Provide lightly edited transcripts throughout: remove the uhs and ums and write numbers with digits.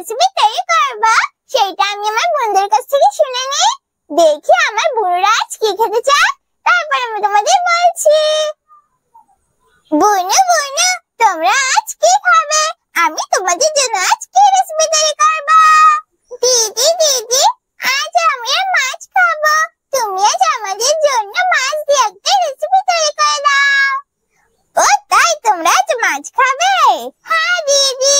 Recipe তৈরি করব সেটা আমি আমার বন্ধুদের কাছ থেকে শুনে নিই। দেখি আমার বুনুরা আজ কি খেতে চায়, তারপর আমি তোমাদের বলছি। বুনু বুনু, তোমরা আজ কি খাবে? আমি তোমাদের জন্য আজ কি রেসিপি তৈরি করব। দিদি দিদি, আজ আমি মাছ খাবো। তুমি আজ আমাদের জন্য মাছ দিয়ে একটা রেসিপি তৈরি করে দাও। ও তাই, তোমরা আজ মাছ খাবে? হ্যাঁ দিদি।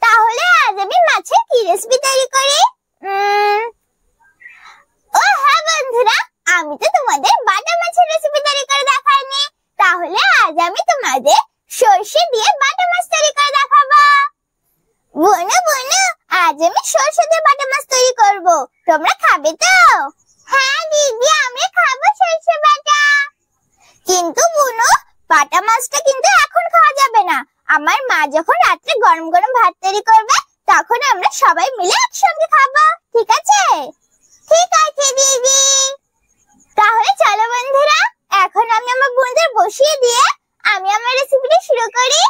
তাহলে আজ আমি মাছের কি রেসিপি তৈরি করি? ও হ্যাঁ বন্ধুরা, আমি তো তোমাদের বাটা মাছের রেসিপি তৈরি করে দেখাইনি। তাহলে আজ আমি তোমাদের সরষে দিয়ে বাটা মাছ তৈরি করে দেখাবো। বুনু বুনু, আজ আমি সরষে দিয়ে বাটা মাছ তৈরি করব। তোমরা খাবে তো? হ্যাঁ দিদি, আমরা খাবো সরষে বাটা। কিন্তু বুনু, বাটা মাছটা কিন্তু এখন খাওয়া যাবে না। আমার মা যখন রাত্রে গরম গরম ভাত তৈরি করবে, তখন আমরা সবাই মিলে একসঙ্গে খাবো। ঠিক আছে? ঠিক আছে দিদি। তাহলে চলো বন্ধুরা, এখন আমি আমার বোনদের বসিয়ে দিয়ে আমি আমার রেসিপিটা শুরু করি।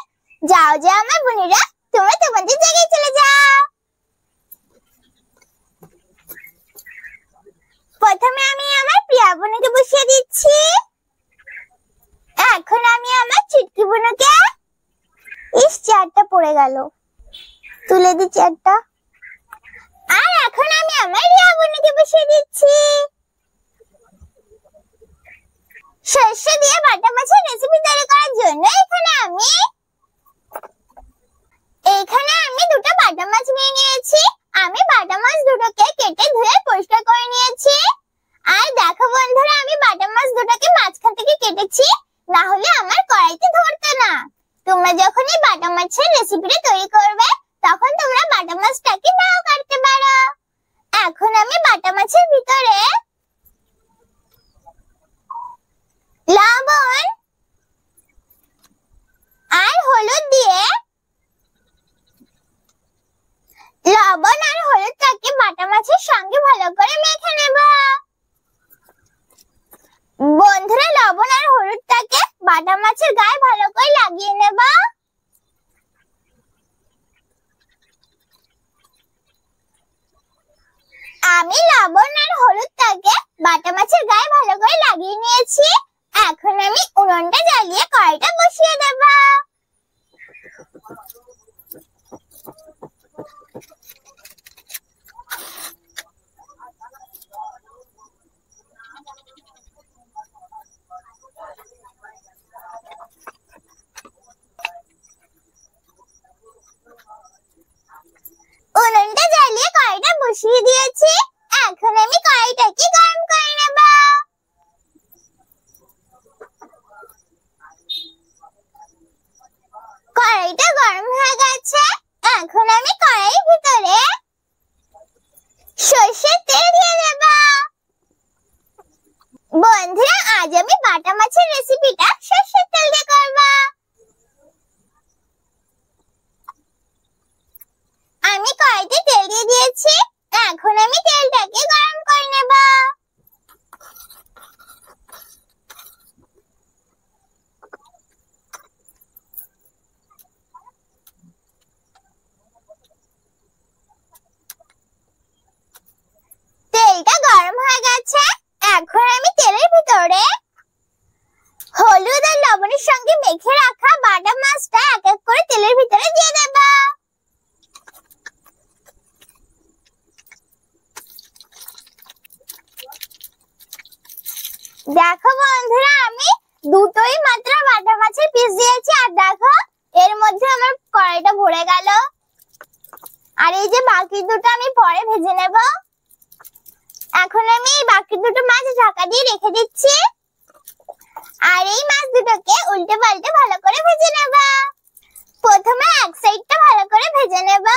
যাও যাও আমার বোনেরা, তোমরা তোমাদের জায়গায় চলে যাও। প্রথমে আমি আমার প্রিয়া বোনকে বসিয়ে দিচ্ছি। এখন আমি আমার চুটকি বোনকে, চেয়ারটা পড়ে গেল, তুলে দি চেয়ারটা। আর এখন আমি আমার রিয়া বোনকে বসিয়ে দিচ্ছি। সরষে দিয়ে বাটা মাছের রেসিপি তৈরি করার জন্য এখানে আমি দুটো বাটা মাছ নিয়ে নিয়েছি। আমি বাটা মাছ দুটোকে কেটে ধুয়ে পরিষ্কার করে নিয়েছি। আর দেখো বন্ধুরা, আমি বাটা মাছ দুটোকে মাঝখান থেকে কেটেছি, না হলে আমার কড়াইতে ধরতো না। তোমরা যখন এই বাটা মাছের রেসিপিটা তৈরি করবে, তখন তোমরা বাটা মাছটাকে নাও কাটতে পারো। এখন আমি বাটা মাছের ভিতরে লবণ আর হলুদ দিয়ে হলুদটাকে বাটা মাছের সঙ্গে ভালো করে মেখে নেব। বন্ধুরা, লবণ আর হলুদটাকে বাটা মাছের গায়ে ভালো করে লাগিয়ে নেব। আমি লবণ আর হলুদটাকে বাটা মাছের গায়ে ভালো করে লাগিয়ে নিয়েছি। এখন আমি উনুনটা জ্বালিয়ে কড়াইটা বসিয়ে দেব। উনুনটা জ্বালিয়ে কড়াইটা বসিয়ে দিয়েছি। এখন আমি কড়াইটাকে গরম করে নেব। কড়াইটা গরম হয়ে গেছে। এখন আমি কড়াইয়ের ভিতরে সরষের তেল দিয়ে দেব। বন্ধুরা, আজ আমি বাটা মাছের রেসিপিটা সরষের তেল দিয়ে করব। আমি কড়াইতে তেল দিয়ে দিয়েছি। এখন আমি তেলটাকে গরম করে নেব। তেলটা গরম হয়ে গেছে। এখন আমি তেলের ভিতরে হলুদ আর লবণের সঙ্গে মেখে রাখা বাটা মাছটা এক এক করে তেলের ভিতরে দিয়ে দেব। দেখো বন্ধুরা, আমি দুটোই মাত্র বাটা মাছের পিস দিয়েছি। আর দেখো, এর মধ্যে আমার কড়াইটা ভরে গেল। আর এই যে বাকি দুটো আমি পরে ভেজে নেব। এখন আমি এই বাকি দুটো মাছ ঢাকা দিয়ে রেখে দিচ্ছি। আর এই মাছ দুটোকে উল্টে পাল্টে ভালো করে ভেজে নেব। প্রথমে এক সাইডটা ভালো করে ভেজে নেব।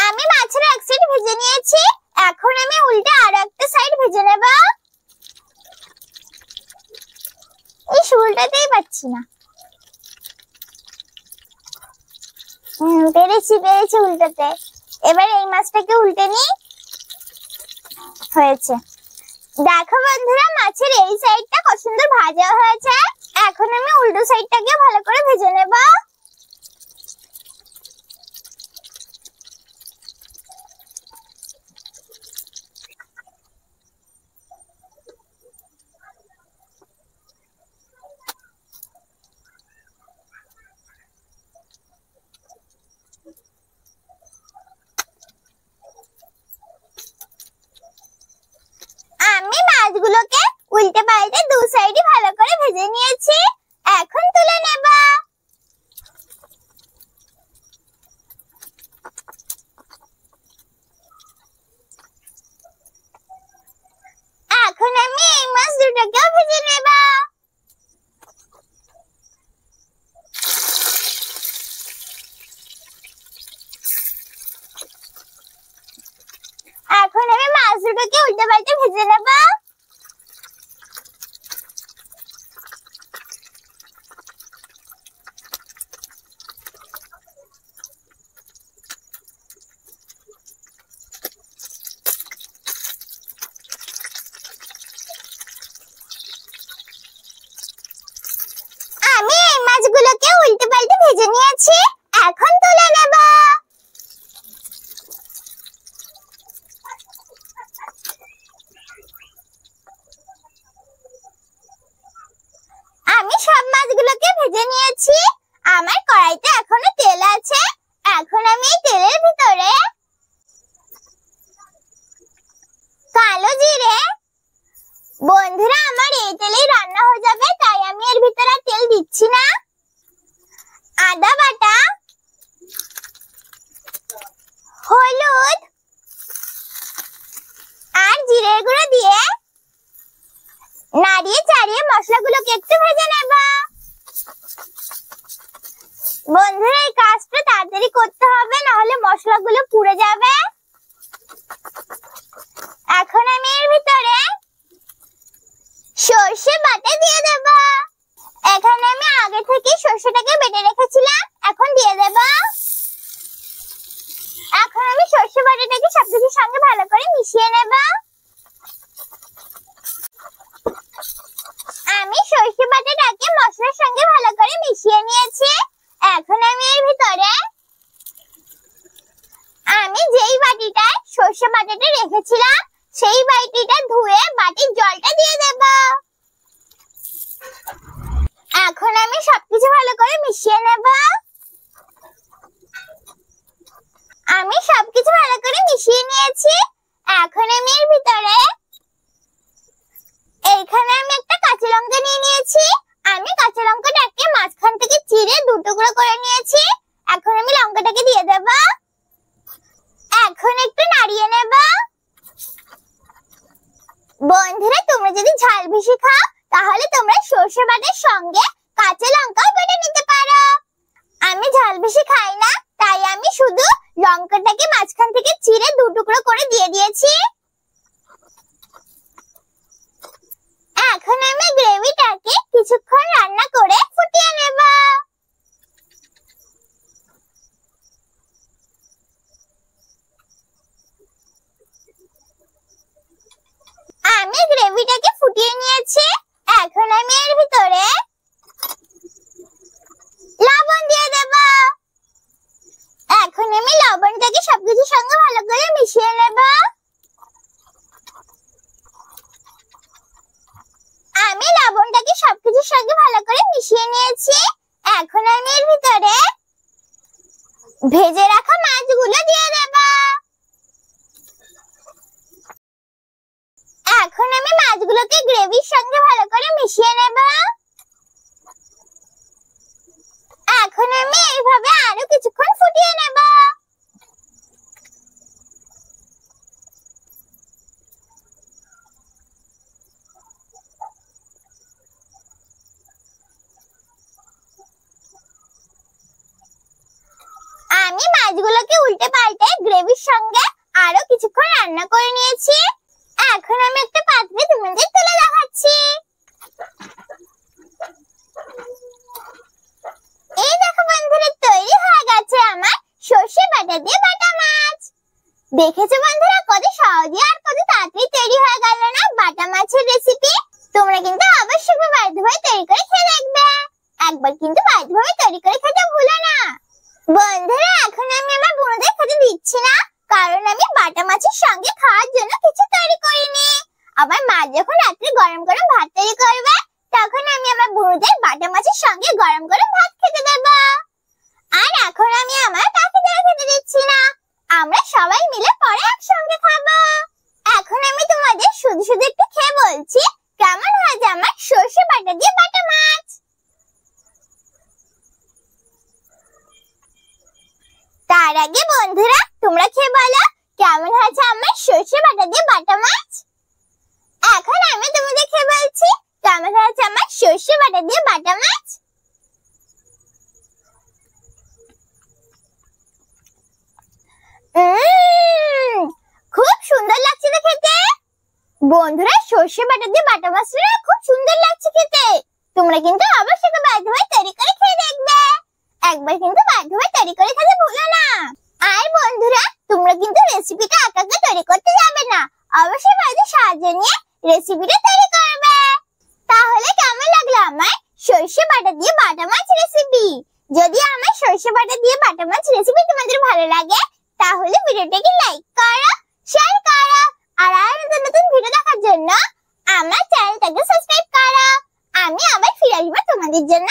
আমি মাছের এক সাইড ভেজে নিয়েছি। এখন আমি উল্টে আর একটা সাইড ভেজে নেব। পারছি না। পেরেছি পেরেছি উল্টাতে। এবার এই মাছটাকে উল্টে নি। হয়েছে। দেখো বন্ধুরা, মাছের এই সাইডটা কত সুন্দর ভাজা হয়েছে। এখন আমি উল্টো সাইডটাকে ভালো করে ভেজে নেব। আমি মাছগুলোকে উল্টে পাল্টে দু সাইডই ভালো করে ভেজে নিয়েছি। এখন তুলে নেব। এখন আমি এই মাছ দুটোকেও ভেজে নেব। এখন আমি মাছ দুটোকে উল্টে পাল্টে ভেজে নেব। আমি এই মাছগুলোকে উল্টে পাল্টে ভেজে নিয়েছি। এখন তুলে নেব। আমি সব মাছগুলোকে ভেজে নিয়েছি। আমার কড়াইতে এখনো তেল আছে। এখন আমি এই তেলের ভিতরে কালো জিরে, বন্ধুরা আমার এই তেলেই রান্না হয়ে যাবে, তাই আমি এর ভিতরে তেল দিচ্ছি না, আদা বাটা, হলুদ আর জিরের গুঁড়ো দিয়ে নাড়িয়ে চাড়িয়ে মশলাগুলোকে একটু ভেজে নেব। বন্ধুরা এই কাজটা তাড়াতাড়ি করতে হবে, না হলে মশলাগুলো পুড়ে যাবে। এখন আমি এর ভিতরে সরষে বাটা দিয়ে দেব। এখানে আমি আগে থেকে সরষেটাকে বেটে রেখেছিলাম, এখন দিয়ে দেব। এখন আমি সরষে বাটাটাকে সবকিছুর সঙ্গে ভালো করে মিশিয়ে নেব। আমি সরষে বাটাটাকে মশলার সঙ্গে ভালো করে মিশিয়ে নিয়েছি। এখন আমি এর ভিতরে আমি যেই বাটিটায় সরষে বাটাটা রেখেছিলাম সেই বাটিটা ধুয়ে বাটির জলটা দিয়ে দেব। এখন আমি সবকিছু ভালো করে মিশিয়ে নেব। আমি সবকিছু ভালো করে মিশিয়ে নিয়েছি। এখন আমি এর ভিতরে এইখানে আমি একটা কাঁচা লঙ্কা নিয়ে নিয়েছি। আমি কাঁচা লঙ্কাটাকে মাঝখান থেকে চিড়ে দু টুকরো করে নিয়েছি। এখন আমি লঙ্কাটাকে দিয়ে দেব। এখন একটু নাড়িয়ে নেব। বন্ধুরা তোমরা যদি ঝাল বেশি খাও তাহলে তোমরা সরষে বাটার সঙ্গে কাঁচা লঙ্কাও বেটে নিতে পারো। আমি ঝাল বেশি খাই না, তাই আমি শুধু লঙ্কাটাকে মাঝখান থেকে চিড়ে দু টুকরো করে দিয়ে দিয়েছি। এখন আমি গ্রেভিটাকে কিছুক্ষণ রান্না করে ফুটিয়ে নেব। আমি গ্রেভিটাকে ফুটিয়ে নিয়েছি। এখন আমি এর ভিতরে লবণ দিয়ে দেব। এখন আমি লবণটাকে সবকিছুর সঙ্গে ভালো করে মিশিয়ে নেব। আমি লবণটাকে সবকিছুর সঙ্গে ভালো করে মিশিয়ে নিয়েছি। এখন আমি এর ভিতরে ভেজে রাখা মাছগুলো দিয়ে দেব। এখন আমি মাছগুলোকে গ্রেভির সঙ্গে ভালো করে মিশিয়ে নেব। এখন আমি এইভাবে আরো কিছুক্ষণ ফুটিয়ে নেব। আমি মাছগুলোকে উল্টে পাল্টে গ্রেভির সঙ্গে আরো কিছুক্ষণ রান্না করে নিয়েছি। এখন আমি একটা পাত্রে তোমাদের তুলে দেখাচ্ছি। দেখেছো বন্ধুরা কত সহজে আর কত তাড়াতাড়ি তৈরি হয়ে গেল না বাটা মাছের রেসিপি। তোমরা কিন্তু অবশ্যই বাড়িতে তৈরি করে খেয়ে দেখবে। একবার কিন্তু বাড়িতে তৈরি করে খেতে ভুলো না। বন্ধুরা এখন আমি আমার বোনদের খেতে দিচ্ছি না, কারণ আমি বাটা মাছের সঙ্গে খাওয়ার জন্য কিছু তৈরি করিনি। আমার মা যখন রাত্রে গরম গরম ভাত তৈরি করবে, তখন আমি আমার বোনদের বাটা মাছের সঙ্গে গরম গরম ভাত খেতে দেব। আর এখন আমি আমার কাকিদের খেতে দিচ্ছি না, আমরা সবাই মিলে পরে একসঙ্গে খাবো। এখন আমি তোমাদের শুধু শুধু একটু খেয়ে বলছি কেমন হয়েছে আমার সর্ষে বাটা দিয়ে বাটা মাছ। তার আগে বন্ধুরা তোমরা খেয়ে বলো কেমন হয়েছে আমার সর্ষে বাটা দিয়ে বাটা মাছ। এখন আমি তোমাদের খেয়ে বলছি কেমন হয়েছে আমার সর্ষে বাটা দিয়ে বাটা মাছ। খুব সুন্দর লাগছে তো খেতে। বন্ধুরা সর্ষে বাটা দিয়ে বাটা মাছটা খুব সুন্দর লাগছে খেতে। তোমরা কিন্তু অবশ্যই বাড়িতে তৈরি করে খেয়ে দেখবে। একবার কিন্তু বাড়িতে তৈরি করে খেতে ভুলো না। আর বন্ধুরা তোমরা কিন্তু রেসিপিটা একা একা তৈরি করতে যাবে না, অবশ্যই বাড়িতে সাহায্য নিয়ে রেসিপিটা তৈরি করবে। তাহলে কেমন লাগলো আমার সর্ষে বাটা দিয়ে বাটা মাছ রেসিপি? যদি আমার সর্ষে বাটা দিয়ে বাটা মাছ রেসিপি তোমাদের ভালো লাগে, তাহলে ভিডিওটাকে লাইক করো, শেয়ার করো, আর নতুন নতুন ভিডিও দেখার জন্য আমার চ্যানেলটাকে সাবস্ক্রাইব করো। আমি আবার ফিরে আসবো তোমাদের জন্য